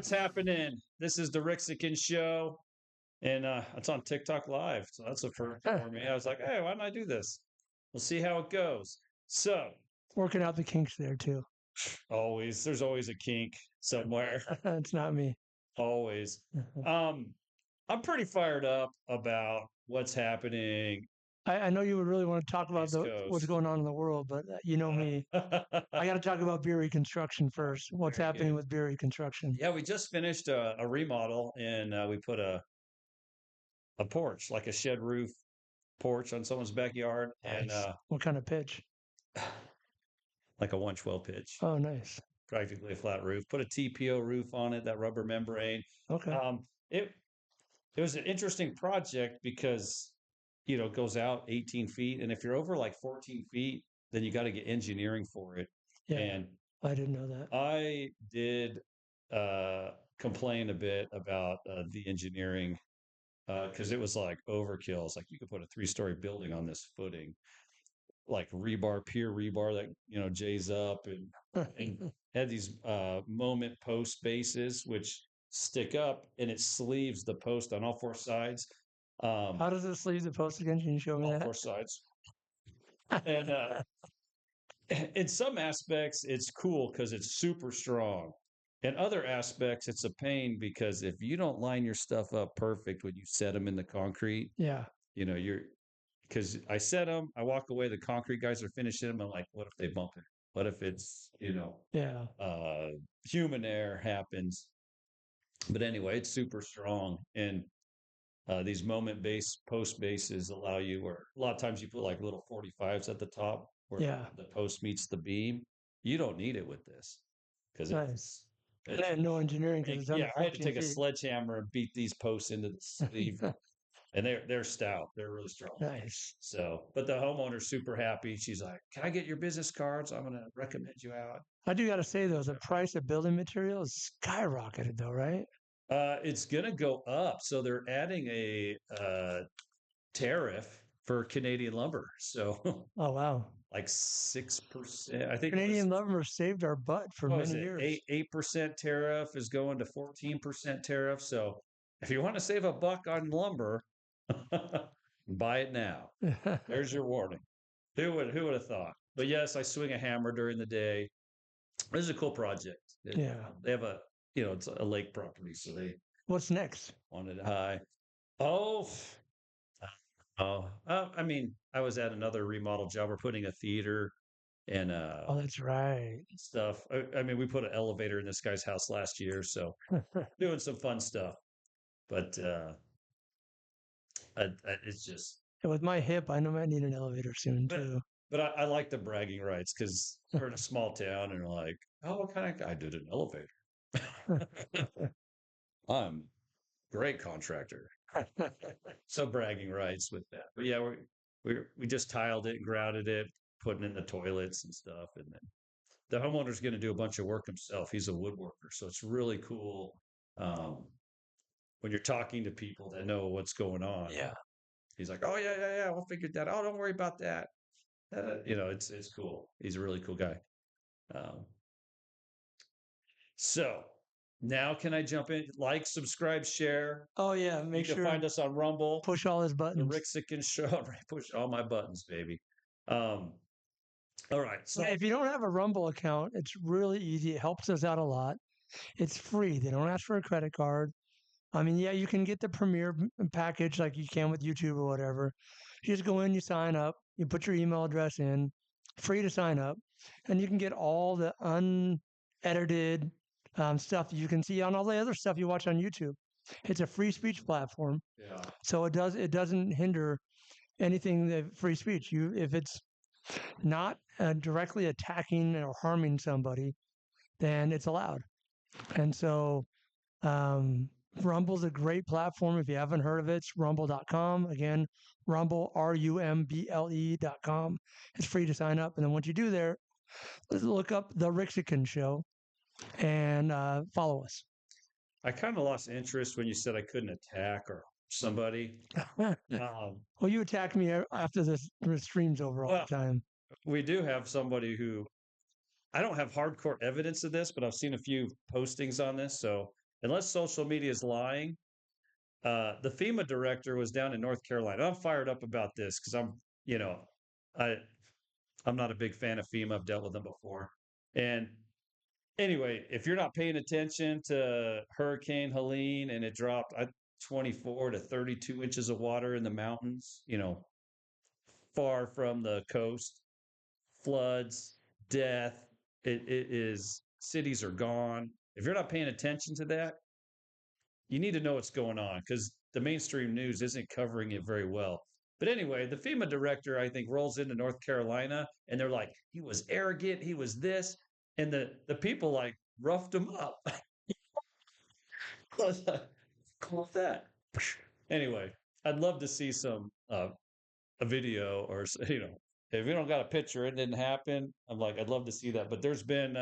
what's happening? This is the Rixican Show, and it's on TikTok Live. So that's a first for me. I was like, hey, why don't I do this? We'll see how it goes. So, Working out the kinks there too. there's always a kink somewhere. It's not me. Always. Um, I'm pretty fired up about what's happening I know you would really want to talk on the about East what's Coast. going on in the world, but you know me. I got to talk about beer reconstruction first. What's Very happening good. with beer reconstruction? Yeah, we just finished a remodel, and we put a porch, like a shed roof porch on someone's backyard, and Nice. What kind of pitch? like a 112 pitch, Oh, nice. practically a flat roof. Put a TPO roof on it, that rubber membrane. Okay. Um, it it was an interesting project because it goes out 18 feet, and if you're over like 14 feet, then you got to get engineering for it. Yeah, And I didn't know that. I did complain a bit about the engineering because it was like overkill. It's like you could put a three-story building on this footing, like rebar, pure rebar that jays up, and had these moment post bases which stick up, and it sleeves the post on all four sides. Um, How does it sleeve the post again? Can you show me all that? four sides, and in some aspects it's cool because it's super strong. In other aspects, it's a pain because if you don't line your stuff up perfect when you set them in the concrete, Yeah. you're because I set them, I walk away, the concrete guys are finishing them. I'm like, what if they bump it? What if it's, Yeah. human error happens? But anyway, it's super strong. And these moment based post bases allow you, or a lot of times you put like little 45s at the top where Yeah. the post meets the beam. You don't need it with this because Nice. it's, And no engineering because it's yeah, under I had to 14 take a feet. sledgehammer and beat these posts into the sleeve, and they're stout. They're really strong. Nice. So, but the homeowner's super happy. She's like, "Can I get your business cards? I'm going to recommend you out." I do got to say though, the price of building materials skyrocketed though, right? It's going to go up. So they're adding a tariff for Canadian lumber. So Oh wow. like 6%. I think it was. Canadian lumber saved our butt for What was many it? years. 8% tariff is going to 14% tariff. So if you want to save a buck on lumber, buy it now. There's your warning. Who would have thought? But yes, I swing a hammer during the day. This is a cool project. Yeah. They have it's a lake property, so they What's next? wanted it high. Oh, I mean, I was at another remodel job. We're putting a theater and Oh, that's right. stuff. I mean, we put an elevator in this guy's house last year, so doing some fun stuff. But it's just, And with my hip, I know I need an elevator soon but too. I like the bragging rights because we're in a small town and we're like, oh, what kind of guy did an elevator? I'm great contractor. So bragging rights with that. But yeah, we just tiled it and grouted it, putting in the toilets and stuff, and then the homeowner's going to do a bunch of work himself. He's a woodworker, so it's really cool um, when you're talking to people that know what's going on. Yeah. He's like, "Oh yeah, we'll figure that. Oh, don't worry about that." It's cool. He's a really cool guy. Um, so now can I jump in? Like, subscribe, share. Oh yeah. You Make can sure find us on Rumble, push all his the buttons. Rixican Show. Right, push all my buttons, baby. Um, all right. So If you don't have a Rumble account, it's really easy. It helps us out a lot. It's free. They don't ask for a credit card. I mean, yeah, you can get the premier package like you can with YouTube or whatever. You just go in, you sign up, you put your email address in, free to sign up, and you can get all the unedited stuff you can see on all the other stuff you watch on YouTube. It's a free speech platform, yeah, so it doesn't hinder anything that free speech. You if it's not directly attacking or harming somebody, then it's allowed. And so um, Rumble's a great platform. If you haven't heard of it, it's rumble.com. Again, Rumble, RUMBLE.com. It's free to sign up. And then once you do there, look up The Rixican Show and follow us. I kind of lost interest when you said I couldn't attack or somebody. Um, Well, you attack me after the stream's over all well, the time. we do have somebody who I don't have hardcore evidence of this, but I've seen a few postings on this. So unless social media is lying, the FEMA director was down in North Carolina. I'm fired up about this because you know, I, I'm not a big fan of FEMA. I've dealt with them before. And anyway, if you're not paying attention to Hurricane Helene and it dropped 24 to 32 inches of water in the mountains, far from the coast, floods, death, it is cities are gone. If you're not paying attention to that, you need to know what's going on because the mainstream news isn't covering it very well. But anyway, the FEMA director, I think, rolls into North Carolina and they're like, he was arrogant, he was this. And the people like roughed him up. I was like, cool with that. Anyway, I'd love to see some a video or if you don't got a picture, it didn't happen. I'm like, I'd love to see that. But there's been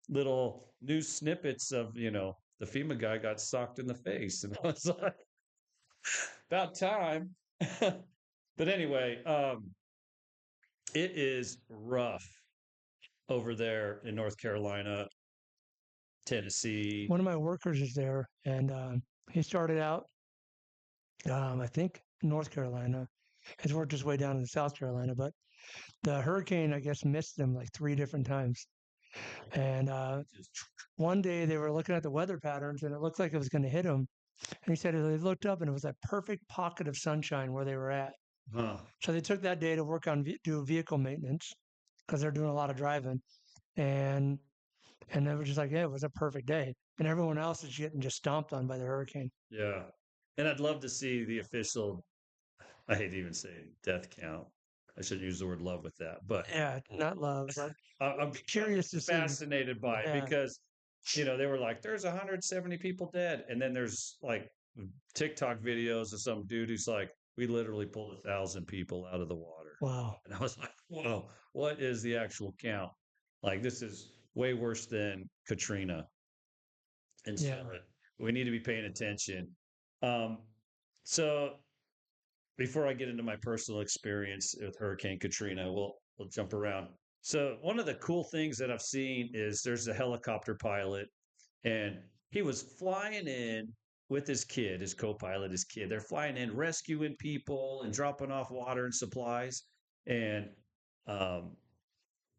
little news snippets of the FEMA guy got socked in the face, and I was like, about time. But anyway, it is rough over there in North Carolina, Tennessee. One of my workers is there, and he started out, I think, North Carolina. Has worked his way down to South Carolina, but the hurricane, I guess, missed them like 3 different times. And one day they were looking at the weather patterns, and it looked like it was going to hit them. And he said they looked up, and it was a perfect pocket of sunshine where they were at. Huh. So they took that day to work on do vehicle maintenance because they're doing a lot of driving, and they were just like, yeah, it was a perfect day. And everyone else is getting just stomped on by the hurricane. Yeah. And I'd love to see the official, I hate to even say death count. I shouldn't use the word love with that, but Yeah, not love, but I'm curious to see. fascinated by it Yeah, because they were like, "There's 170 people dead," and then there's like TikTok videos of some dude who's like, "We literally pulled 1,000 people out of the water," wow. and I was like, "Whoa, what is the actual count?" Like this is way worse than Katrina, and so Yeah. we need to be paying attention. Um, so before I get into my personal experience with Hurricane Katrina, we'll jump around. So one of the cool things that I've seen is there's a helicopter pilot, and he was flying in with his kid, his co-pilot, his kid. They're flying in, rescuing people and dropping off water and supplies. And um,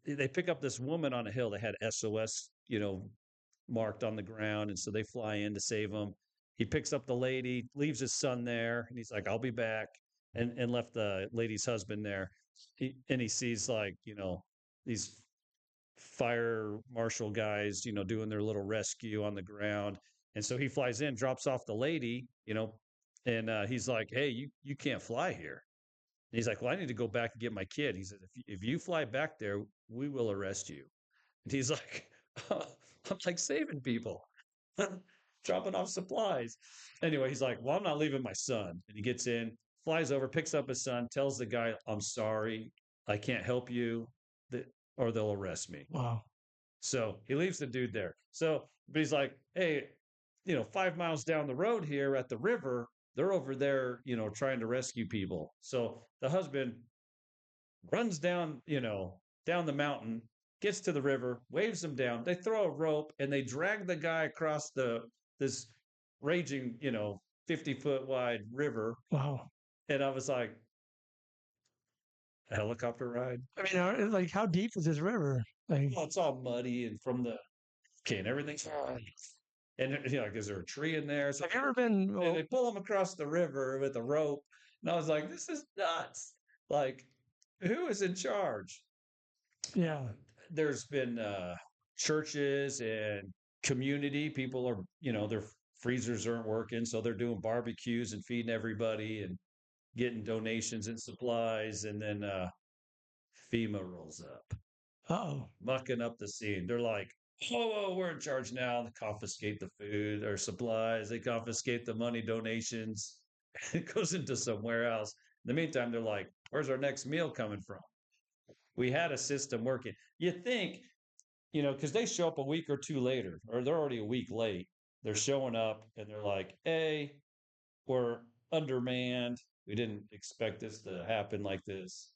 they pick up this woman on a hill that had SOS, marked on the ground, and so they fly in to save him. He picks up the lady, leaves his son there, and he's like, "I'll be back," and left the lady's husband there. And he sees like these fire marshal guys, doing their little rescue on the ground, and so he flies in, drops off the lady, and he's like, "Hey, you can't fly here." And he's like, "Well, I need to go back and get my kid." He said, "If you fly back there, we will arrest you." And he's like, I'm like saving people, dropping off supplies. Anyway, he's like, "Well, I'm not leaving my son." And he gets in, flies over, picks up his son, tells the guy, "I'm sorry, I can't help you, or they'll arrest me." Wow. So he leaves the dude there. So, but he's like, "Hey, 5 miles down the road here at the river, they're over there, trying to rescue people." So the husband runs down, down the mountain, gets to the river, waves them down. They throw a rope and they drag the guy across this raging, 50-foot wide river. Wow. And I was like, a helicopter ride? I mean, like, how deep is this river? Like, Well, it's all muddy and from the okay, and everything's and like, is there a tree in there? So have you ever been? and Well, they pull him across the river with a rope. And I was like, this is nuts. Like, who is in charge? yeah. There's been churches and community people are their freezers aren't working, so they're doing barbecues and feeding everybody and getting donations and supplies, and then FEMA rolls up Oh, mucking up the scene. They're like, whoa, we're in charge now. They confiscate the food or supplies, they confiscate the money donations. It goes into somewhere else. In the meantime, they're like, where's our next meal coming from? We had a system working. You think, because they show up a week or two later, or they're already a week late. They're showing up and they're like, "Hey, we're undermanned. We didn't expect this to happen like this."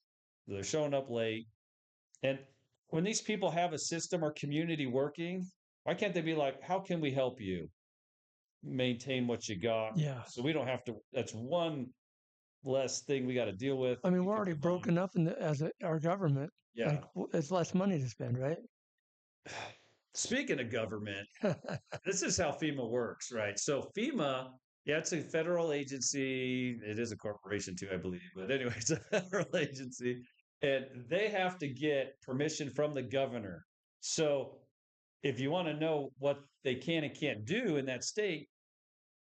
They're showing up late. And when these people have a system or community working, why can't they be like, "How can we help you?" maintain what you got. Yeah. So we don't have to, that's one less thing we got to deal with. I mean, We we're can already move broke on. enough our government. Yeah. Like, it's less money to spend, right? Speaking of government, this is how FEMA works, right? So FEMA, yeah, it's a federal agency. It is a corporation too, I believe. But anyway, it's a federal agency, and they have to get permission from the governor. So if you want to know what they can and can't do in that state,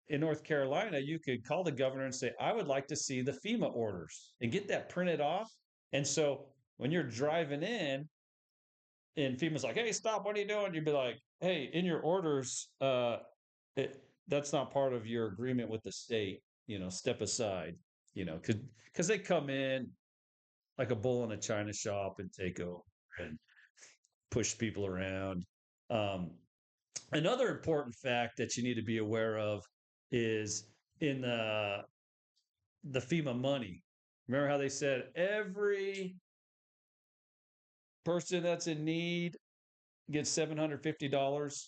in North Carolina, you could call the governor and say, I would like to see the FEMA orders and get that printed off. And so when you're driving in, and FEMA's like, "Hey, stop! What are you doing?" You'd be like, "Hey, in your orders, that's not part of your agreement with the state. Step aside. Because they come in like a bull in a china shop and take over and push people around." Um, Another important fact that you need to be aware of is in the FEMA money. Remember how they said every person that's in need gets $750?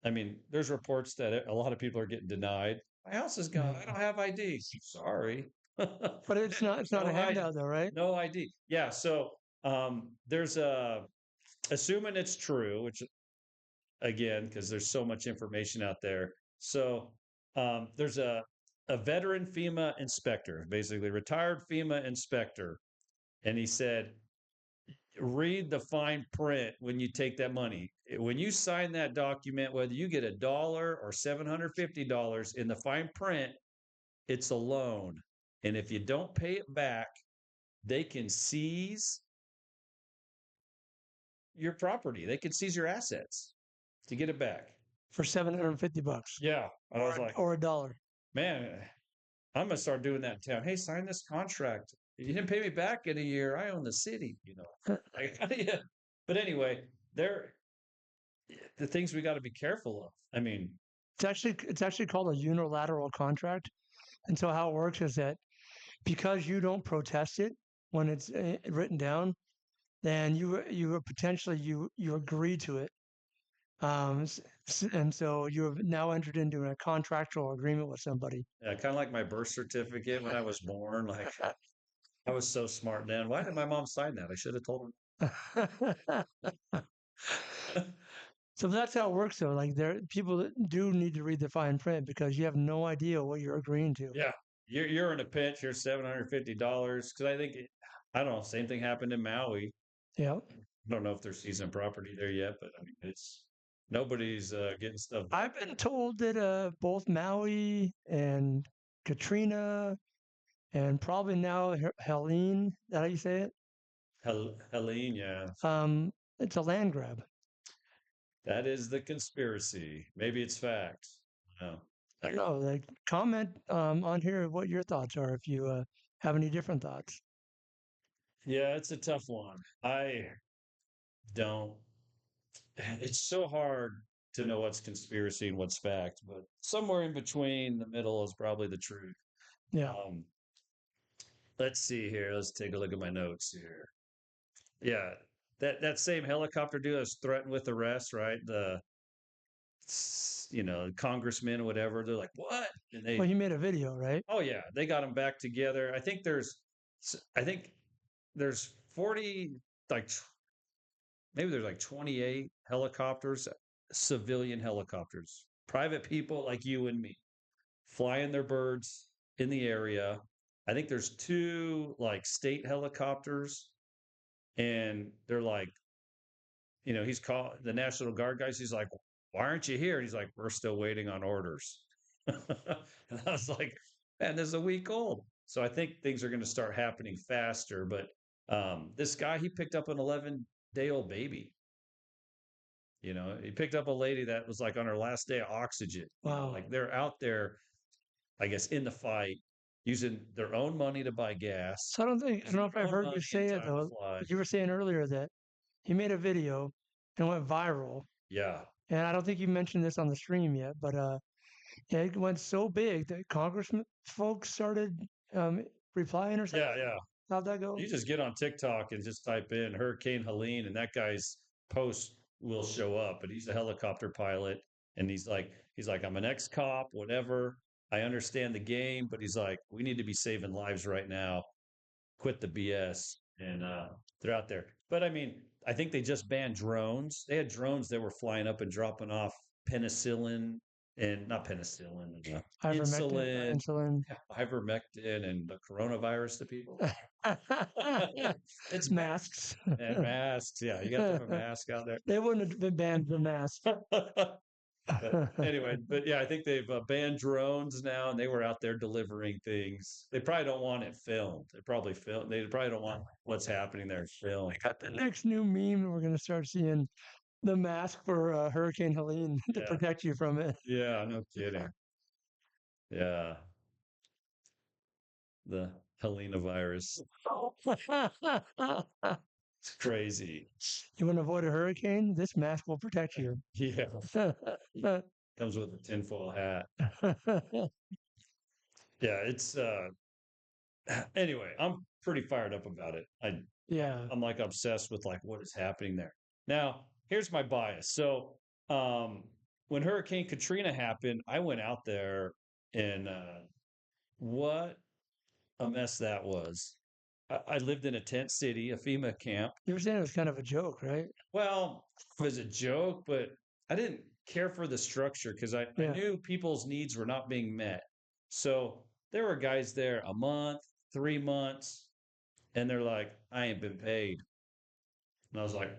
I mean, there's reports that a lot of people are getting denied. My house is gone. I don't Yeah. have ID. Sorry. But it's not a No ID. handout though, right? No ID. Yeah. So there's assuming it's true, which again, because there's so much information out there. So there's a veteran FEMA inspector, basically retired FEMA inspector, and he said read the fine print when you take that money. When you sign that document, whether you get $1 or $750 in the fine print, it's a loan. And if you don't pay it back, they can seize your property. They can seize your assets to get it back. For $750 Yeah. And I was like, or $1. man, I'm going to start doing that in town. Hey, sign this contract. You didn't pay me back in a year. I own the city. Like, yeah. But anyway, there the things we got to be careful of. I mean, It's actually called a unilateral contract. And so how it works is that because you don't protest it when it's written down, then you potentially you agree to it. And so you have now entered into a contractual agreement with somebody. kind of like my birth certificate when I was born. Like I was so smart then. Why did my mom sign that? I should have told her. So that's how it works, though. Like people that do need to read the fine print because you have no idea what you're agreeing to. Yeah, you're in a pinch. Here's $750 because I don't know. Same thing happened in Maui. Yeah. I don't know if there's seasoned property there yet, but I mean, it's nobody's getting stuff back. I've been told that both Maui and Katrina and probably now Helene, is that how you say it? Helene, yeah, It's a land grab. that is the conspiracy. Maybe it's fact. No. I don't know. Like, comment on here what your thoughts are if you have any different thoughts. Yeah, it's a tough one. I don't. It's so hard to know what's conspiracy and what's fact, but somewhere in between the middle is probably the truth. Yeah. Um, let's see here. Let's take a look at my notes here. Yeah, that same helicopter dude was threatened with arrest, right? Congressmen or whatever. They're like, what? And Well, he made a video, right? oh yeah, they got them back together. I think there's 40, like maybe there's like 28 helicopters, civilian helicopters, private people like you and me flying their birds in the area. I think there's two like state helicopters, and they're like, he's called the National Guard guys. He's like, why aren't you here? And he's like, we're still waiting on orders. And I was like, man, this is a week old. So I think things are going to start happening faster. But this guy, he picked up an 11-day-old baby. He picked up a lady that was like on her last day of oxygen. Wow. Like they're out there, I guess, in the fight, using their own money to buy gas, So I don't know if I their own heard you money and say it time to though, fly. but you were saying earlier that he made a video and went viral. Yeah, And I don't think you mentioned this on the stream yet, but yeah, it went so big that congressmen folks started replying or something. yeah. How'd that go? You just get on TikTok and just type in Hurricane Helene, and that guy's post will show up. But he's a helicopter pilot, And he's like, I'm an ex-cop, whatever. I understand the game, but he's like, we need to be saving lives right now. Quit the BS. And they're out there. But I mean, I think they just banned drones. They had drones that were flying up and dropping off penicillin and not penicillin, Ivermectin, insulin, insulin. ivermectin, and the coronavirus to people. It's bad. Masks. And masks. Yeah, you got to have a mask out there. They wouldn't have been banned for masks. But anyway, but yeah, I think they've banned drones now, and they were out there delivering things. They probably don't want it filmed. They probably film. They probably don't want what's happening there filmed. Got the next new meme that we're going to start seeing the mask for Hurricane Helene to Yeah, protect you from it. yeah, no kidding. Yeah, the Helena virus. It's crazy. You want to avoid a hurricane? This mask will protect you. Yeah, comes with a tinfoil hat. Yeah, it's anyway, I'm pretty fired up about it. Yeah. I'm like obsessed with like what is happening there. Now, here's my bias. So, when Hurricane Katrina happened, I went out there and what a mess that was. I lived in a tent city, a FEMA camp. You were saying it was kind of a joke, right? Well, it was a joke, but I didn't care for the structure because I Yeah. knew people's needs were not being met. So there were guys there a month, 3 months, and they're like, I ain't been paid. And I was like,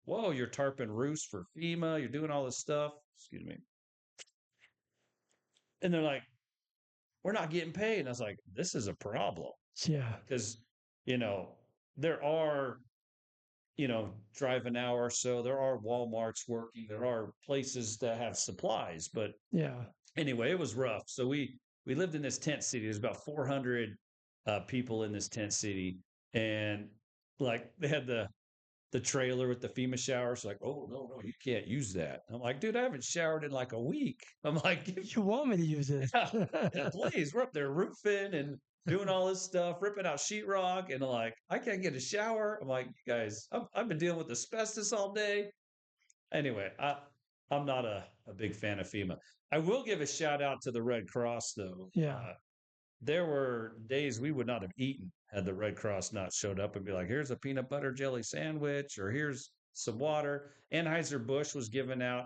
whoa, you're tarping roofs for FEMA. You're doing all this stuff. Excuse me. And they're like, we're not getting paid. And I was like, this is a problem Yeah. because, you know, there are, drive an hour or so, there are Walmarts working, there are places that have supplies. But Yeah. anyway, it was rough. So we lived in this tent city. There's about 400 people in this tent city. And like they had the trailer with the FEMA showers. Like, oh no, you can't use that. I'm like, dude, I haven't showered in like a week. I'm like, You want me to use it? yeah, yeah, please. We're up there roofing and doing all this stuff, ripping out sheetrock, and like, I can't get a shower. I'm like, you guys, I've been dealing with asbestos all day. Anyway, I'm not a big fan of FEMA. I will give a shout out to the Red Cross though. Yeah. There were days we would not have eaten had the Red Cross not showed up and be like, here's a peanut butter jelly sandwich, or here's some water. Anheuser-Busch was giving out,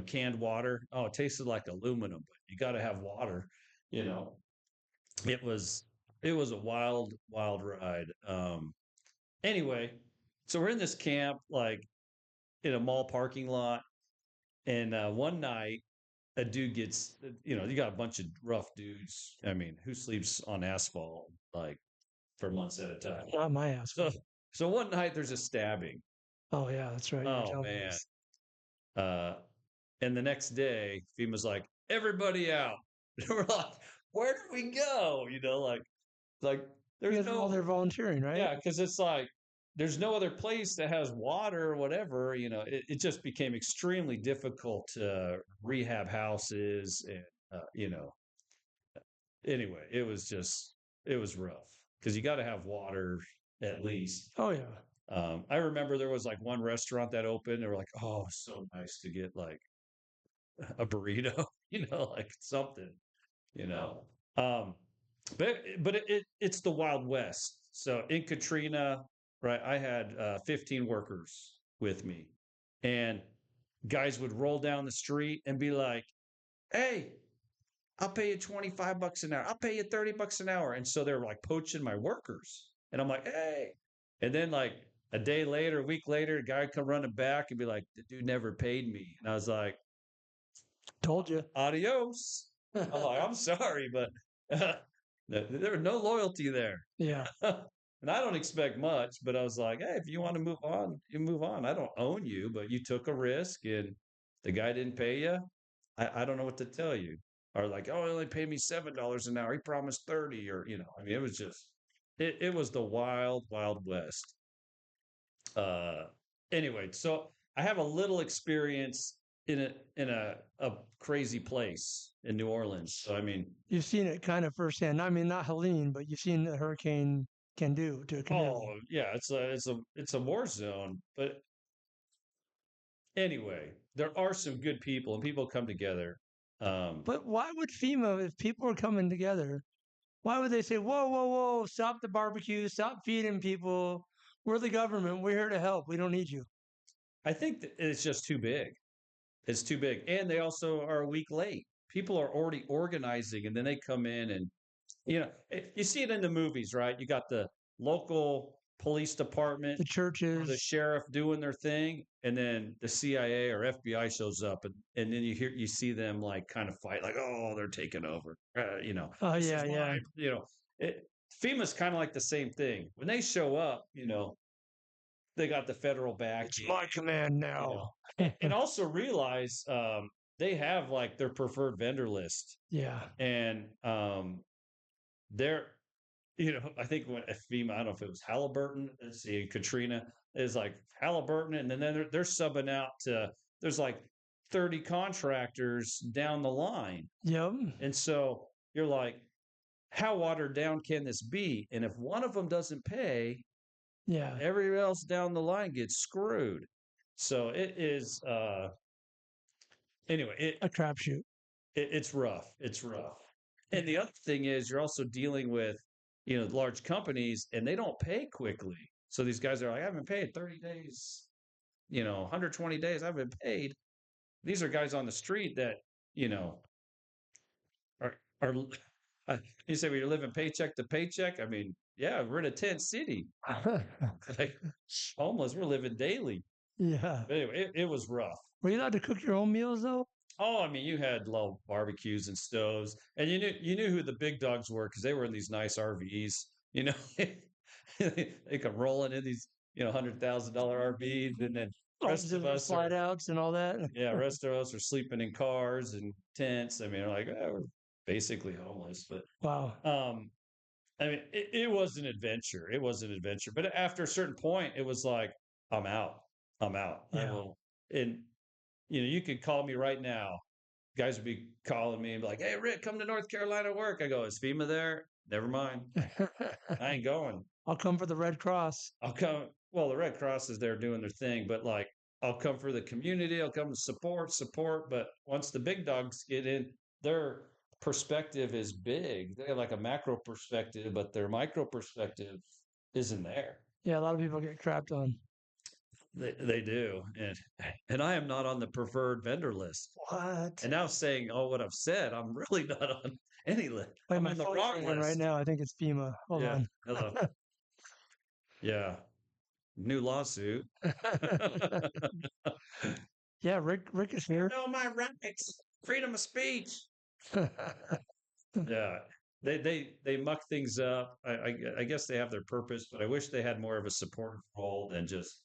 canned water. Oh, it tasted like aluminum, but you got to have water. You know, it was, it was a wild, wild ride. Anyway, so we're in this camp, like in a mall parking lot. And one night a dude gets, you got a bunch of rough dudes. I mean, who sleeps on asphalt like for months at a time? Not my ass. So, so one night there's a stabbing. Oh yeah, that's right. Oh man. Uh, and the next day, FEMA's like, everybody out. We're like, where do we go? Like there's Because all no, they're volunteering, right? yeah, because it's like there's no other place that has water or whatever. It just became extremely difficult to rehab houses and anyway, it was rough because you got to have water at least. Oh yeah. I remember there was like one restaurant that opened. They were like, "Oh, so nice to get like a burrito, like something, you know." Um, but it's the Wild West. So in Katrina, right, I had 15 workers with me, and guys would roll down the street and be like, "Hey, I'll pay you $25 an hour. I'll pay you $30 an hour." And so they're like poaching my workers. And I'm like, hey. And then like a day later, a week later, a guy would come running back and be like, the dude never paid me. And I was like, Told you. adios. I'm like, I'm sorry, but there was no loyalty there. Yeah. And I don't expect much, but I was like, hey, if you want to move on, you move on. I don't own you, but you took a risk and the guy didn't pay you. I don't know what to tell you. Or like, oh, he only paid me $7 an hour. He promised 30, or I mean, it was just it was the wild, wild west. Uh anyway, so I have a little experience in a crazy place in New Orleans. So I mean, You've seen it kind of firsthand. I mean, not Helene, but you've seen the hurricane can do to a community. oh yeah, it's a war zone. But Anyway, there are some good people and people come together. Um, But why would FEMA, if people are coming together, why would they say, whoa, whoa, whoa, stop the barbecue, stop feeding people? We're the government. We're here to help. We don't need you. I think that it's just too big. It's too big. And they also are a week late. People are already organizing and then they come in and, you see it in the movies, right? You got the local police department The or the churches, sheriff doing their thing, and then the CIA or FBI shows up, and then you see them like kind of fight, like, oh, they're taking over. oh, This yeah, is yeah. my, FEMA's kind of like the same thing. When they show up, they got the federal It's backing, my command you now. know, and also realize they have like their preferred vendor list, Yeah. and they're I think when F.E.M.A, I don't know if it was Halliburton, let's see, Katrina is like Halliburton, and then they're subbing out to, there's like 30 contractors down the line. Yep. And so you're like, how watered down can this be? And if one of them doesn't pay, Yeah. everybody else down the line gets screwed. So it is, anyway, A crapshoot. it's rough. It's rough. And the other thing is, you're also dealing with, large companies, and they don't pay quickly. So these guys are like, I haven't paid 30 days, 120 days, I haven't paid. These are guys on the street that, you know, are, you say, well, you're living paycheck to paycheck. I mean, yeah, we're in a tent city. Like homeless, we're living daily. Yeah. But anyway, it was rough. Were you allowed to cook your own meals though? Oh, I mean, you had little barbecues and stoves, and you knew who the big dogs were because they were in these nice RVs. They come rolling in these $100,000 RVs, and then Oh, rest so of there's us slide are outs and all that. yeah, rest of us are sleeping in cars and tents. I mean, like we're basically homeless, but Wow. um, I mean, it was an adventure. It was an adventure, but after a certain point, it was like I'm out. I'm out. I Yeah. will. And you could call me right now, guys would be calling me and be like, "Hey, Rick, come to North Carolina to work." I go, "Is FEMA there?" Never mind. I ain't going. I'll come for the Red Cross. I'll come. Well, the Red Cross is there doing their thing, but like, I'll come for the community. I'll come to support. But once the big dogs get in, their perspective is big. They have like a macro perspective, but their micro perspective isn't there. Yeah, a lot of people get crapped on. They do, and I am not on the preferred vendor list. What? And now saying all what I've said, I'm really not on any list. Wait, I'm my on the phone's wrong ringing right list. now. I think it's FEMA. Hold Yeah. on. Hello. Yeah. New lawsuit. Yeah, Rick is here. know my rights. Freedom of speech. Yeah. They muck things up. I guess they have their purpose, but I wish they had more of a supportive role than just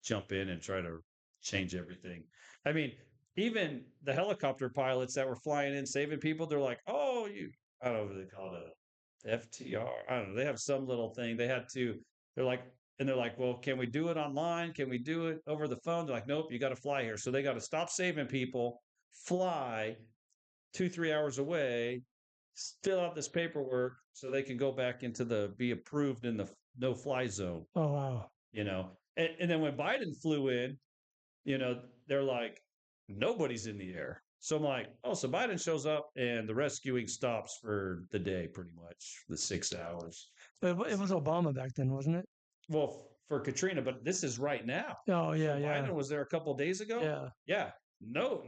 jump in and try to change everything. I mean, even the helicopter pilots that were flying in saving people, they're like, "Oh, I don't know what they call it, FTR. I don't know. They have some little thing. They had to. They're like, and they're like, well, can we do it online? Can we do it over the phone? They're like, nope, you got to fly here. So they got to stop saving people, fly 2, 3 hours away, fill out this paperwork so they can go back into the be approved in the no fly zone. Oh, wow. And then when Biden flew in, they're like, nobody's in the air. So I'm like, oh, so Biden shows up and the rescuing stops for the day, pretty much the 6 hours. But it was Obama back then, wasn't it? Well, for Katrina, but this is right now. Oh, So yeah, yeah, Biden was there a couple of days ago. yeah. Yeah,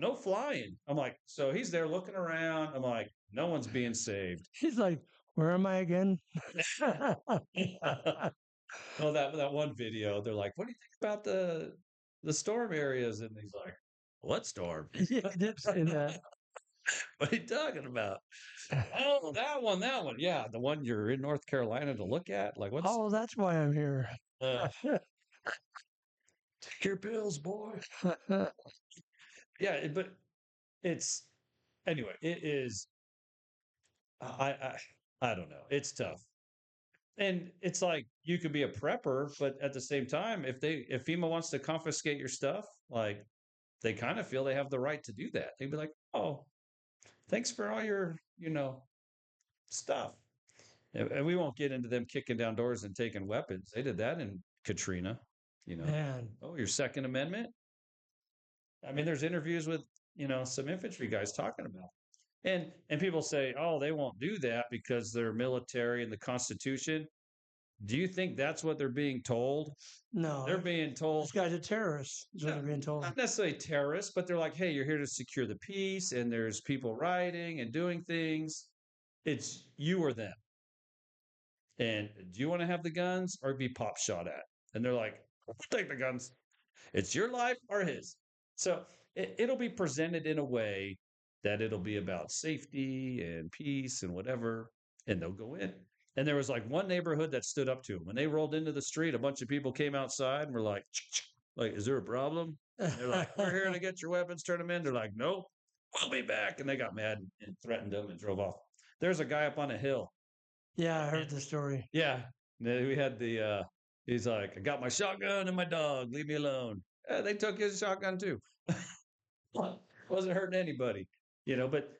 no flying. I'm like, so he's there looking around. I'm like, no one's being saved. He's like, where am I again? Oh, that one video, they're like, "What do you think about the storm areas?" And he's like, "What storm? Yeah, he did say that. What are you talking about?" Oh, that one. Yeah, the one you're in North Carolina to look at. Like, what's Oh, that's why I'm here. uh, take your pills, boy. Yeah, but it's anyway. It is. I don't know. It's tough, and it's like you could be a prepper, but at the same time, if FEMA wants to confiscate your stuff, like they kind of feel they have the right to do that. They'd be like, "Oh, thanks for all your, stuff." And we won't get into them kicking down doors and taking weapons. They did that in Katrina, you know. Man, Oh, your Second Amendment? I mean, there's interviews with, some infantry guys talking about and people say, oh, they won't do that because they're military and the Constitution. Do you think that's what they're being told? They're No, being this told, guy's a terrorist, is what no, they're being told. not necessarily terrorists, but they're like, hey, you're here to secure the peace and there's people rioting and doing things. It's you or them. And do you want to have the guns or be pop shot at? And they're like, we'll take the guns. It's your life or his. So it'll be presented in a way that it'll be about safety and peace and whatever, and they'll go in. And there was like one neighborhood that stood up to them. When they rolled into the street, a bunch of people came outside and were like, is there a problem? And they're like, we're here to get your weapons, turn them in. They're like, nope, we'll be back. And they got mad and threatened them and drove off. There's a guy up on a hill. Yeah, I heard And the story. yeah, we had he's like, I got my shotgun and my dog. Leave me alone. They took his shotgun too. Wasn't hurting anybody, but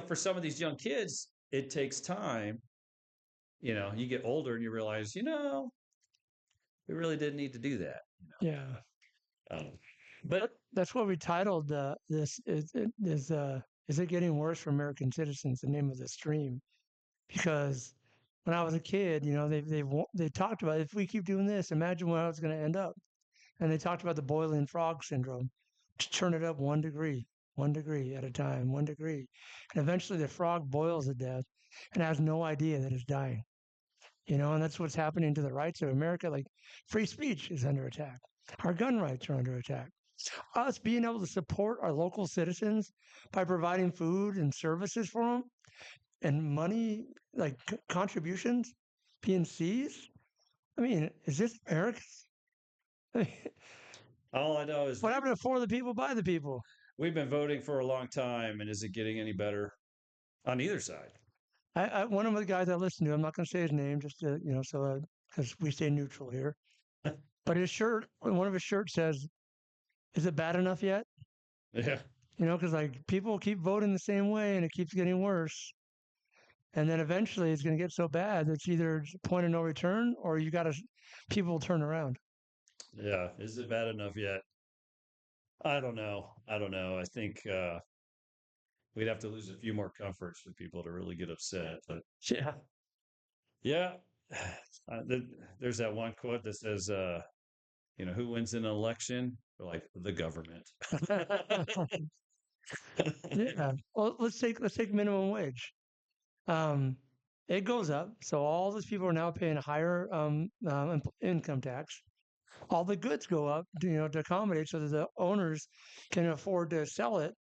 for some of these young kids, it takes time. You get older and you realize, we really didn't need to do that. Yeah. Um, but That's what we titled this is it getting worse for American citizens? The name of the stream, because when I was a kid, they talked about if we keep doing this, imagine where I was going to end up, and they talked about the boiling frog syndrome. To turn it up 1 degree, 1 degree at a time, 1 degree, and eventually the frog boils to death and has no idea that it's dying. And that's what's happening to the rights of America. Like free speech is under attack. Our gun rights are under attack. Us being able to support our local citizens by providing food and services for them and money, like contributions, being seized. I mean, is this America? I mean, all I know is what happened to for the people, by the people? we've been voting for a long time, and is it getting any better on either side? One of the guys I listen to, I'm not going to say his name, just to, so because we stay neutral here. But his shirt, one of his shirts says, "Is it bad enough yet?" Yeah, Because like people keep voting the same way, and it keeps getting worse. And then eventually, it's going to get so bad that it's either point of no return or you got to people turn around. yeah. Is it bad enough yet? I don't know. I don't know. I think we'd have to lose a few more comforts for people to really get upset. But Yeah. yeah, uh, th- there's that one quote that says, who wins an election? They're like the government. Yeah. Well, let's take minimum wage. Um, it goes up, so all these people are now paying a higher income tax. All the goods go up, to accommodate so that the owners can afford to sell it.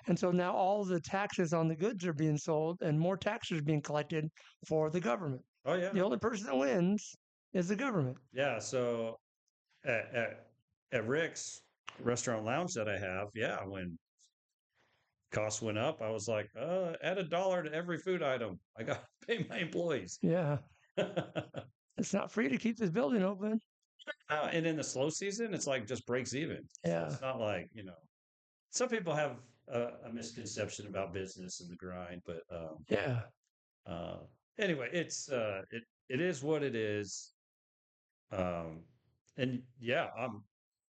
And so now all the taxes on the goods are being sold, and more taxes are being collected for the government. Oh yeah, The only person that wins is the government. yeah. So at, at at Rick's restaurant lounge that I have, yeah, when costs went up, I was like, add $1 to every food item. I got to pay my employees. Yeah, it's not free to keep this building open. And in the slow season, it's like just breaks even. So Yeah, it's not like, some people have a misconception about business and the grind, but yeah. uh, anyway, it is what it is. Um, and yeah,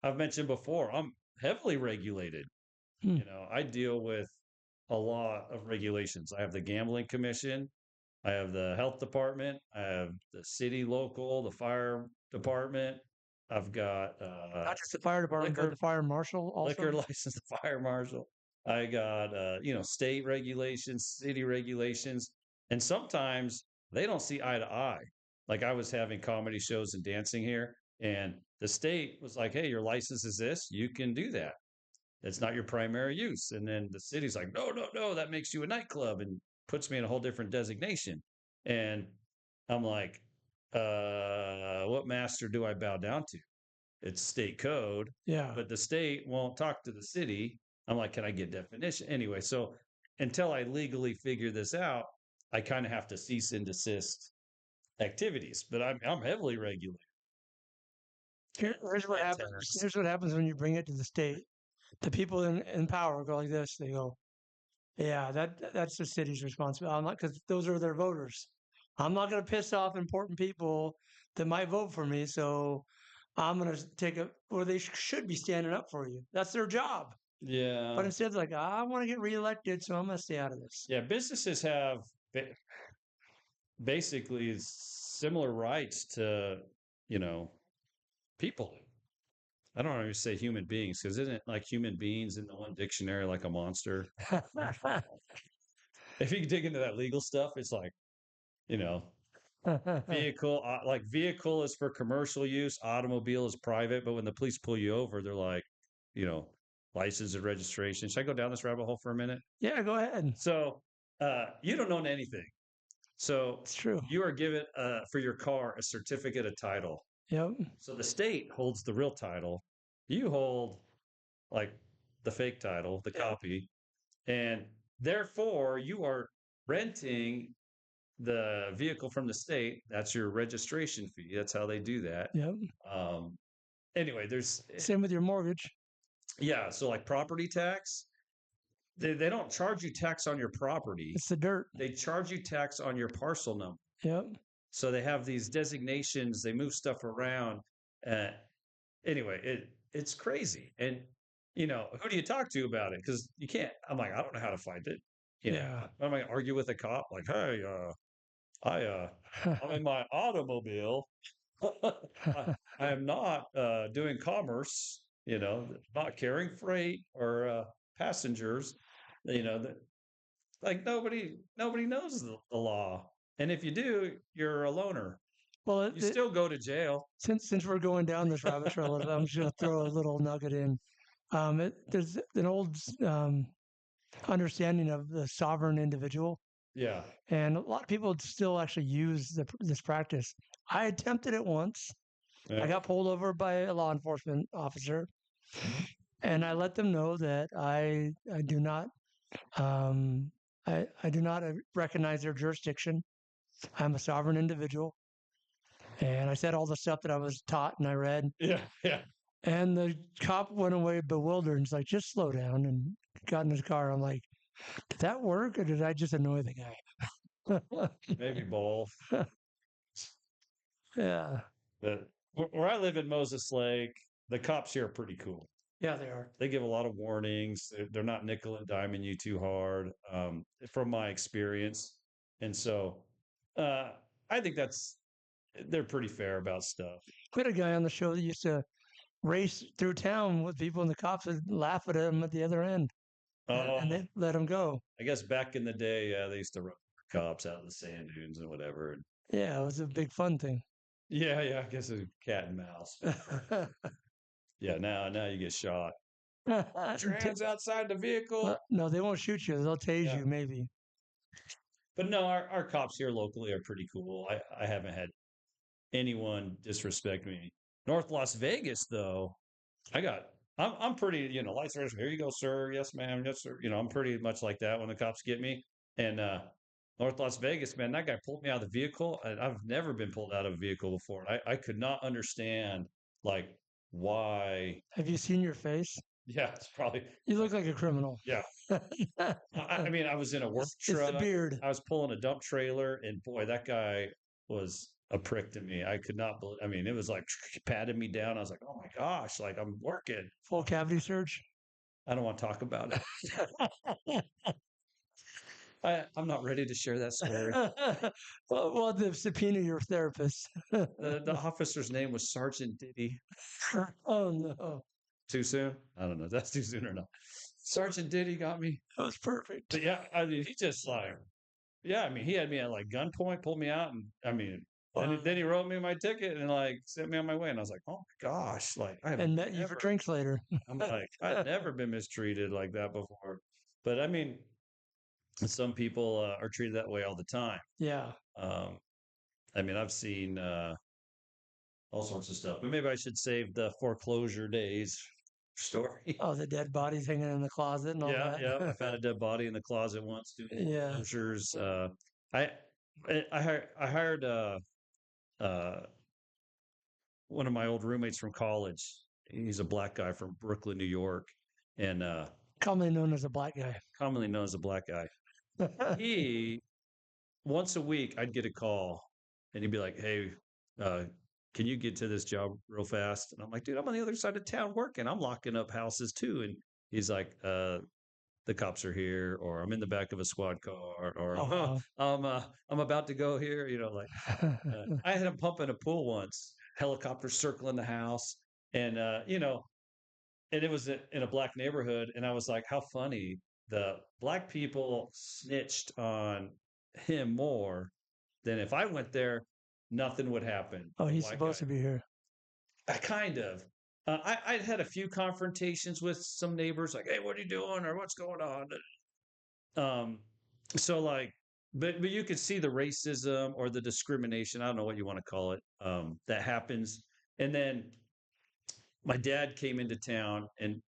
I've mentioned before, I'm heavily regulated. Hmm. I deal with a lot of regulations. I have the gambling commission, I have the health department, I have the city local, the fire department. I've got Not just the fire department, but liquor the fire marshal liquor also. license, the fire marshal. I got state regulations, city regulations, and sometimes they don't see eye to eye. Like I was having comedy shows and dancing here, and the state was like, "Hey, your license is this. You can do that. It's not your primary use." And then the city's like, "No, no, no. That makes you a nightclub," and puts me in a whole different designation. And I'm like, what master do I bow down to? It's state code, Yeah, but the state won't talk to the city. I'm like, can I get definition? Anyway, so until I legally figure this out, I kind of have to cease and desist activities, but I'm heavily regulated. here's what happens. Tennis. Here's what happens when you bring it to the state. The people in power go like this. They go, "Yeah, that's the city's responsibility." I'm not because those are their voters. I'm not going to piss off important people that might vote for me. So I'm going to take a, or they should be standing up for you. That's their job. But Yeah. instead, it's like, I want to get reelected, so I'm going to stay out of this. Yeah. Businesses have basically similar rights to, you know, people. I don't want to say human beings because isn't it like human beings in the one dictionary like a monster? If you dig into that legal stuff, it's like, you know, vehicle, like vehicle is for commercial use, automobile is private. But when the police pull you over, they're like, you know, license and registration. Should I go down this rabbit hole for a minute? Yeah, go ahead. So, you don't own anything. So It's true. you are given for your car a certificate of title. Yep. So the state holds the real title. You hold like the fake title, the Yep. copy, and therefore you are renting the vehicle from the state. That's your registration fee. That's how they do that. Yep. Um, anyway, Same with your mortgage. yeah. So like property tax, they don't charge you tax on your property. It's the dirt. They charge you tax on your parcel number. Yep. So they have these designations. They move stuff around. Uh, anyway, it's crazy. And who do you talk to about it? Because you can't. I'm like, I don't know how to find it. Yeah. I'm gonna argue with a cop like, hey, I'm in my automobile. I am not doing commerce. Not carrying freight or passengers. That like nobody knows the law. And if you do, you're a loner. Well, You still go to jail. since we're going down this rabbit trail, I'm just going to throw a little nugget in. There's an old understanding of the sovereign individual, Yeah. and a lot of people still actually use this practice. I attempted it once. I Yeah. got pulled over by a law enforcement officer, and I let them know that I do not um, I do not recognize their jurisdiction. I'm a sovereign individual, and I said all the stuff that I was taught and I read. Yeah. Yeah. And the cop went away bewildered and was like, just slow down, and got in his car. I'm like, did that work or did I just annoy the guy? Maybe both. Yeah. But where I live in Moses Lake, the cops here are pretty cool. Yeah, they are. They give a lot of warnings. They're not nickel and diming you too hard, from my experience. And so, uh, I think they're pretty fair about stuff. We had a guy on the show that used to race through town with people, and the cops would laugh at him at the other end, and Oh, they let him go. I guess back in the day, they used to run cops out in the sand dunes and whatever. And Yeah, it was a big fun thing. yeah, yeah, I guess it's cat and mouse. Yeah, now you get shot. Put your hands outside the vehicle. No, they won't shoot you. They'll tase Yeah. you, maybe. But no, our cops here locally are pretty cool. I haven't had anyone disrespect me. North Las Vegas, though, I'm pretty, lights are here you go, sir. Yes, ma'am. Yes, sir. I'm pretty much like that when the cops get me. And North Las Vegas, man, that guy pulled me out of the vehicle. And I've never been pulled out of a vehicle before. I could not understand like why. Have you seen your face? Yeah, it's probably You look like a criminal. yeah. I mean, I was in a work It's the truck. beard. I was pulling a dump trailer, and boy, that guy was a prick to me. I could not believe. I mean, it was like patted me down. I was like, "Oh my gosh!" Like I'm working. Full cavity search. I don't want to talk about it. I'm not ready to share that story. Well, the subpoena your therapist. The officer's name was Sergeant Diddy. Oh no, Too soon? I don't know. If that's too soon or not. Sergeant Diddy got me. that was perfect. But yeah, I mean, he just like, yeah, I mean, he had me at like gunpoint, pulled me out, and I mean, then he wrote me my ticket and like sent me on my way. And I was like, oh my gosh, like I have And met you for drinks later. I'm like, I've never been mistreated like that before. But I mean, some people are treated that way all the time. Yeah. Um, I mean, I've seen all sorts of stuff, but maybe I should save the foreclosure days story. Oh, the dead bodies hanging in the closet and all Yeah, that. yeah. I found a dead body in the closet once doing Yeah. foreclosures. I I hired uh, one of my old roommates from college. He's a black guy from Brooklyn, New York, and Commonly known as a black guy. commonly known as a black guy. He once a week I'd get a call, and he'd be like, "Hey, uh, can you get to this job real fast?" And I'm like, "Dude, I'm on the other side of town working. I'm locking up houses too." And He's like, the cops are here, or I'm in the back of a squad car, or Oh oh, wow. I'm about to go here. Like I had him pump in a pool once, helicopter circling the house, and and it was in a black neighborhood, and I was like, how funny the black people snitched on him more than if I went there, nothing would happen. Oh, The he's white guy, supposed to be here. I kind of. I'd had a few confrontations with some neighbors, like, "Hey, what are you doing?" or "What's going on?" Um, so like, but you could see the racism or the discrimination. I don't know what you want to call it. That happens, and then my dad came into town, and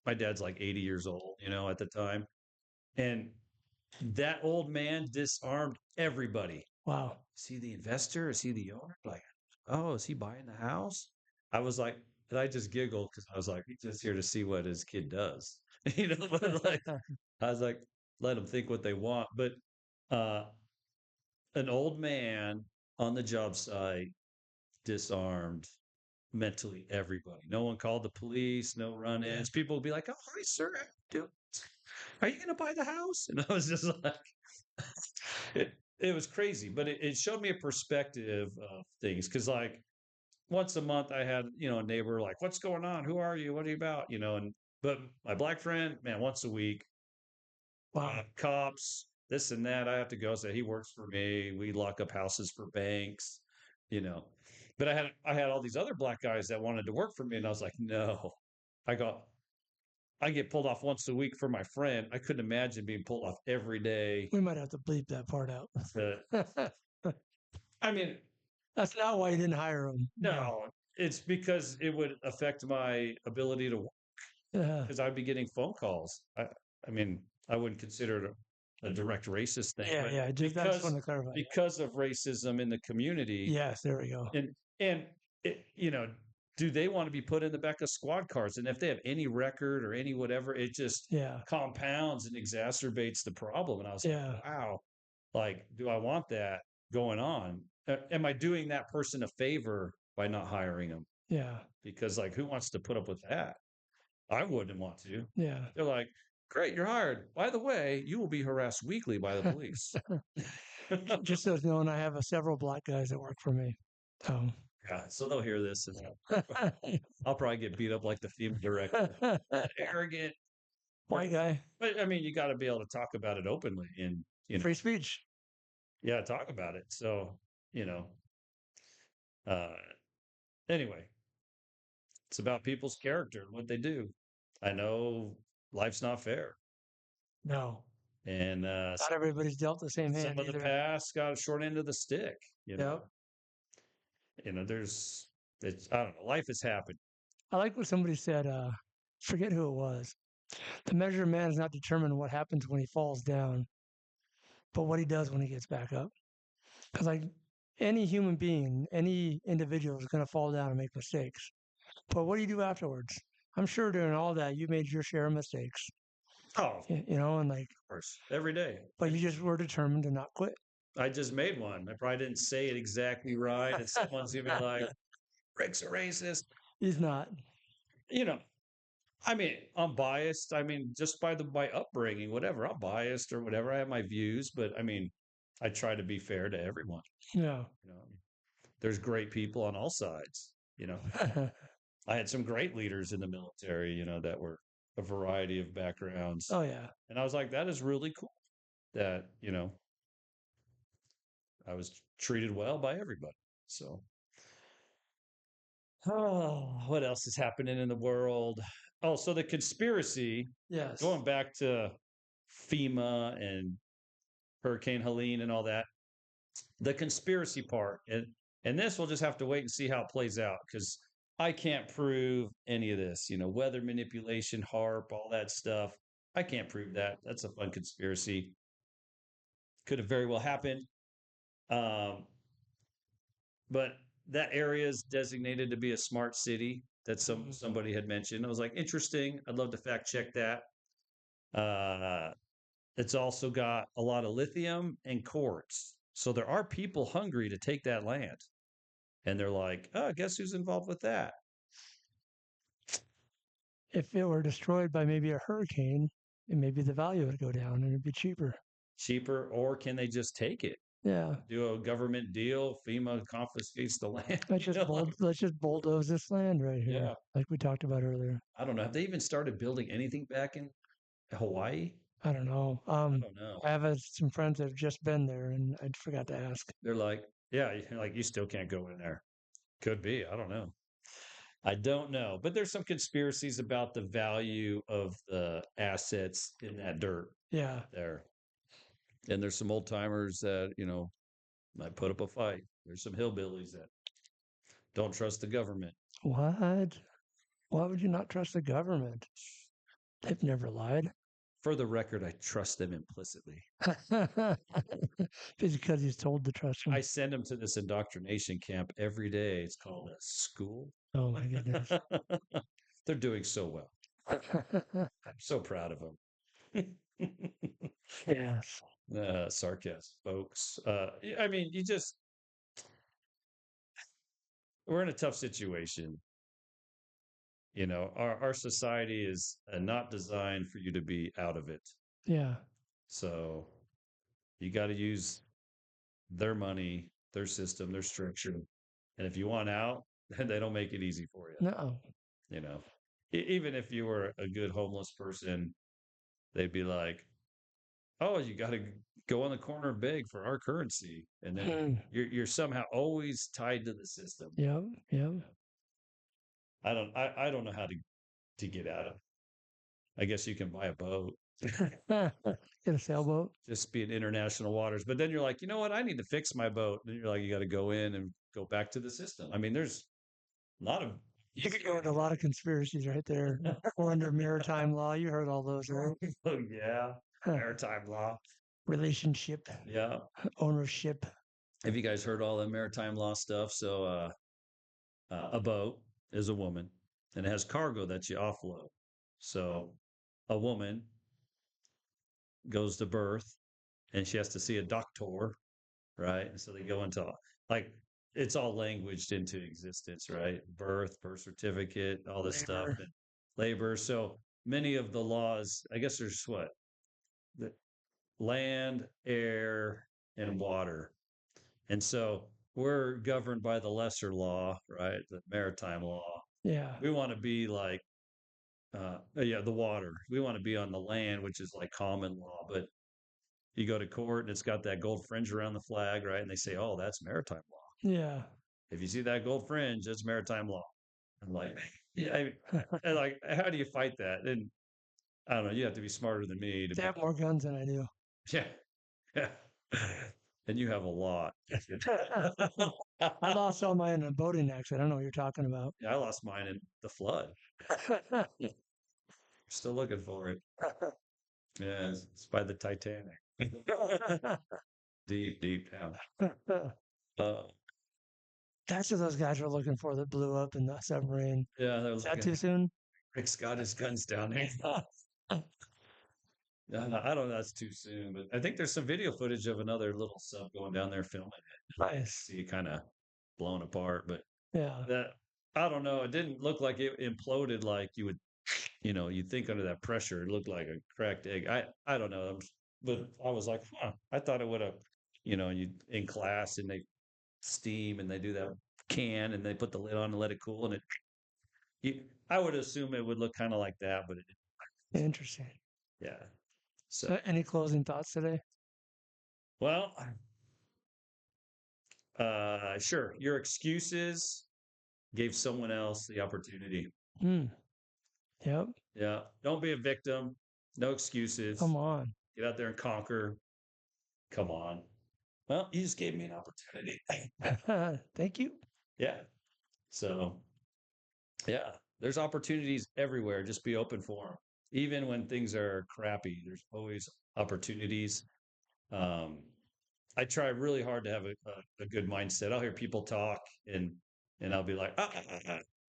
my dad's like 80 years old, at the time, and that old man disarmed everybody. Wow. Is he the investor? Is he the owner? Like, oh, is he buying the house? I was like, and I just giggled because I was like, he's just here to see what his kid does, But like, I was like, let them think what they want. But uh, an old man on the job site disarmed mentally everybody. No one called the police, no Yeah. run-ins. People would be like, "Oh, hi, sir. Are you going to buy the house?" And I was just like, it was crazy, but it showed me a perspective of things. Cause like once a month I had, a neighbor like, "What's going on? Who are you? What are you about?" But my black friend, man, once a week, Wow. cops, this and that. I have to go say he works for me. We lock up houses for banks, you know. But I had all these other black guys that wanted to work for me, and I was like, no. I go, I get pulled off once a week for my friend. I couldn't imagine being pulled off every day. We might have to bleep that part out. To, I mean, That's not why you didn't hire him. Yeah. no, it's because it would affect my ability to, Yeah. because I'd be getting phone calls. I mean, I wouldn't consider it a direct racist thing, Yeah. but Yeah. I just want because to clarify that. because of racism in the community, Yes. There we go. and it, do they want to be put in the back of squad cars? And if they have any record or any whatever, it just Yeah. compounds and exacerbates the problem. And I was Yeah. like, wow, like, do I want that going on? Am I doing that person a favor by not hiring them? Yeah. Because like, who wants to put up with that? I wouldn't want to. Yeah. They're like, great, you're hired. By the way, you will be harassed weekly by the police. Just so you know, and I have several black guys that work for me. So. Yeah, so they'll hear this, and I'll probably get beat up like the FEMA director. Arrogant. White guy. But I mean, you got to be able to talk about it openly, and Free speech. yeah, talk about it. So you know, uh, anyway, it's about people's character and what they do. I know life's not fair, No. and Not everybody's dealt the same some hand of the either. past got a short end of the stick. Yep. There's it's I don't know. Life has happened. I like what somebody said, forget who it was. The measure of man is not determined what happens when he falls down, but what he does when he gets back up. Because like any human being, any individual is going to fall down and make mistakes. But what do you do afterwards? I'm sure during all that you made your share of mistakes, Oh, and like, of course, every day. but you just were determined to not quit. I just made one. I probably didn't say it exactly right, and someone's gonna be like, "Rick's a racist." He's not. You know, I mean, I'm biased. I mean, just by my upbringing, whatever. I'm biased or whatever. I have my views, but I mean, I try to be fair to everyone. Yeah. You know, there's great people on all sides. I had some great leaders in the military. That were a variety of backgrounds, Oh yeah. and I was like, that is really cool. That I was treated well by everybody. So, oh, what else is happening in the world? Oh, so the conspiracy, Yes. going back to FEMA and Hurricane Helene and all that, the conspiracy part, and this we'll just have to wait and see how it plays out because I can't prove any of this. Weather manipulation, HARP, all that stuff. I can't prove that. That's a fun conspiracy. Could have very well happened. Um, but that area is designated to be a smart city. That somebody had mentioned. I was like, interesting. I'd love to fact check that. Uh, it's also got a lot of lithium and quartz. So there are people hungry to take that land. And they're like, oh, guess who's involved with that? if it were destroyed by maybe a hurricane, maybe the value would go down and it'd be cheaper. Cheaper, or can they just take it? Yeah. Do a government deal? FEMA confiscates the land. Let's just bulldoze this land right here, Yeah. like we talked about earlier. I don't know. Have they even started building anything back in Hawaii? I don't know. I don't know. I have some friends that have just been there, and I forgot to ask. They're like, yeah, like you still can't go in there. Could be. I don't know. I don't know. But there's some conspiracies about the value of the assets in that dirt Yeah. there. And there's some old timers that, might put up a fight. There's some hillbillies that don't trust the government. What? Why would you not trust the government? They've never lied. For the record, I trust them implicitly. Because he's told to trust them. I send them to this indoctrination camp every day. It's called a school. Oh my goodness. They're doing so well. I'm so proud of them. Yes. Sarcasm, folks. I mean, we're in a tough situation. Our society is not designed for you to be out of it. Yeah. So you got to use their money, their system, their structure. And if you want out, then they don't make it easy for you. No. Even if you were a good homeless person, they'd be like, "Oh, you got to go on the corner and beg for our currency," and then you're somehow always tied to the system. Yep. Yep. I don't know how to get out of it. I guess you can buy a boat. Get a sailboat. Just be in international waters. But then you're like, you know what? I need to fix my boat. And you're like, you got to go in and go back to the system. I mean, there's a lot of. You could go into a lot of conspiracies right there. Or under maritime law. You heard all those, right? Oh, yeah. Maritime law. Relationship. Yeah. Ownership. Have you guys heard all the maritime law stuff? So, a boat is a woman and it has cargo that you offload. So, a woman goes to birth and she has to see a doctor, right? And so they go into like it's all languaged into existence, right? Birth certificate, all this stuff, and labor. So many of the laws, I guess there's what the land, air, and water, and so we're governed by the lesser law, right? The maritime law. Yeah. We want to be like, yeah, the water. We want to be on the land, which is like common law, but you go to court and it's got that gold fringe around the flag, right? And they say, oh, that's maritime law. Yeah. If you see that gold fringe, that's maritime law. I'm like, yeah, like, how do you fight that? And I don't know. You have to be smarter than me They have more guns than I do. Yeah, yeah. And you have a lot. I lost all mine in a boating accident. I don't know what you're talking about. Yeah, I lost mine in the flood. Still looking for it. Yeah, it's by the Titanic. Deep, deep down. That's what those guys were looking for that blew up in the submarine. Yeah, Is that too soon? Rick's got his guns down there. I don't know. That's too soon, but I think there's some video footage of another little sub going down there filming it. Nice. See it kind of blown apart, but yeah, that I don't know. It didn't look like it imploded like you would, you'd think under that pressure. It looked like a cracked egg. I don't know, but I was like, huh. I thought it would have, you in class and they steam and they do that can and they put the lid on and let it cool and I would assume it would look kind of like that, but it didn't. Interesting. Yeah. So, any closing thoughts today? Well, sure. Your excuses gave someone else the opportunity. Yep. Yeah. Don't be a victim. No excuses. Come on. Get out there and conquer. Come on. Well, you just gave me an opportunity. Thank you. Yeah. So, yeah, there's opportunities everywhere. Just be open for them. Even when things are crappy, there's always opportunities. I try really hard to have a good mindset. I'll hear people talk and I'll be like,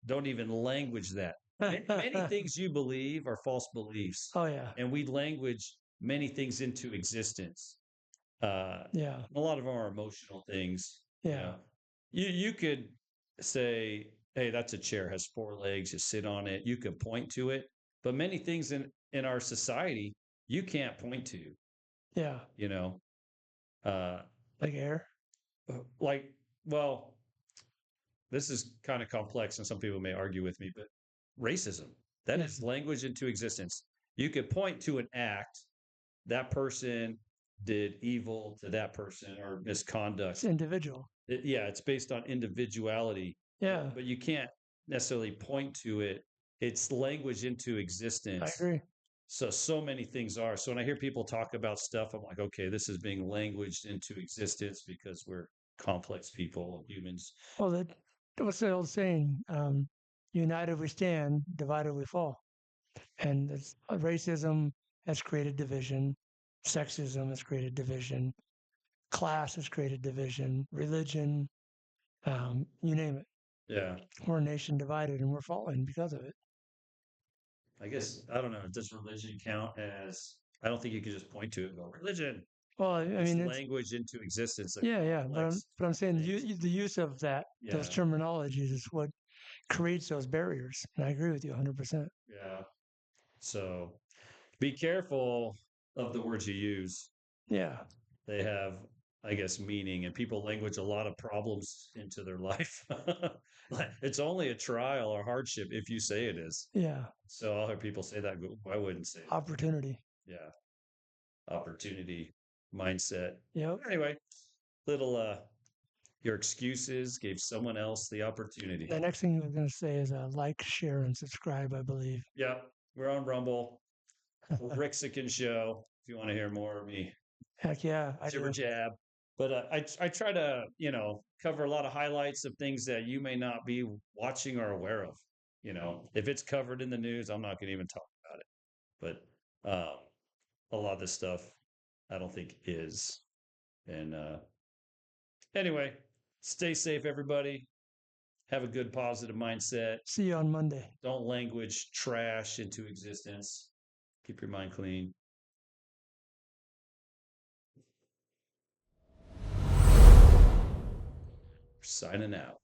don't even language that. Many things you believe are false beliefs. Oh yeah. And we language many things into existence. Yeah. A lot of them are emotional things. Yeah. You could say, hey, that's a chair, has four legs, you sit on it. You could point to it. but many things in our society you can't point to, Yeah. you know, uh, Like air. like, well, this is kind of complex and some people may argue with me, but racism, that Yeah. is language into existence. You could point to an act that person did evil to that person or It's misconduct. individual. Yeah, it's based on individuality, Yeah. but you can't necessarily point to it. It's language into I existence. agree. So many things are. So when I hear people talk about stuff, I'm like, okay, this is being languaged into existence because we're complex people, humans. Well, what's the old saying? United we stand, divided we fall. And racism has created division, sexism has created division, class has created division, religion, you name it. Yeah, We're a nation divided and we're falling because of it. I guess I don't know. Does religion count as? I don't think you can just point to it and go religion. Well, I It's mean, it's language into existence, a yeah, yeah. complex But I'm saying things. the use of those Yeah, terminologies is what creates those barriers. And I agree with you 100%. yeah. So be careful of the words you use. Yeah, They have, I guess, meaning, and people language a lot of problems into their life. Like, it's only a trial or hardship if you say it is. yeah. So I'll hear people say that. I wouldn't say that. Opportunity. Yeah, opportunity mindset. Yep. Anyway, little your excuses gave someone else the opportunity. The next thing I was going to say is like, share, and subscribe, I believe. Yeah, we're on Rumble, Rixican Show. If you want to hear more of me, Heck yeah, I jibber do. jab. But I try to cover a lot of highlights of things that you may not be watching or aware of. If it's covered in the news, I'm not going to even talk about it. But a lot of this stuff, I don't think is. And anyway, stay safe, everybody. Have a good, positive mindset. See you on Monday. Don't language trash into existence. Keep your mind clean. Signing out.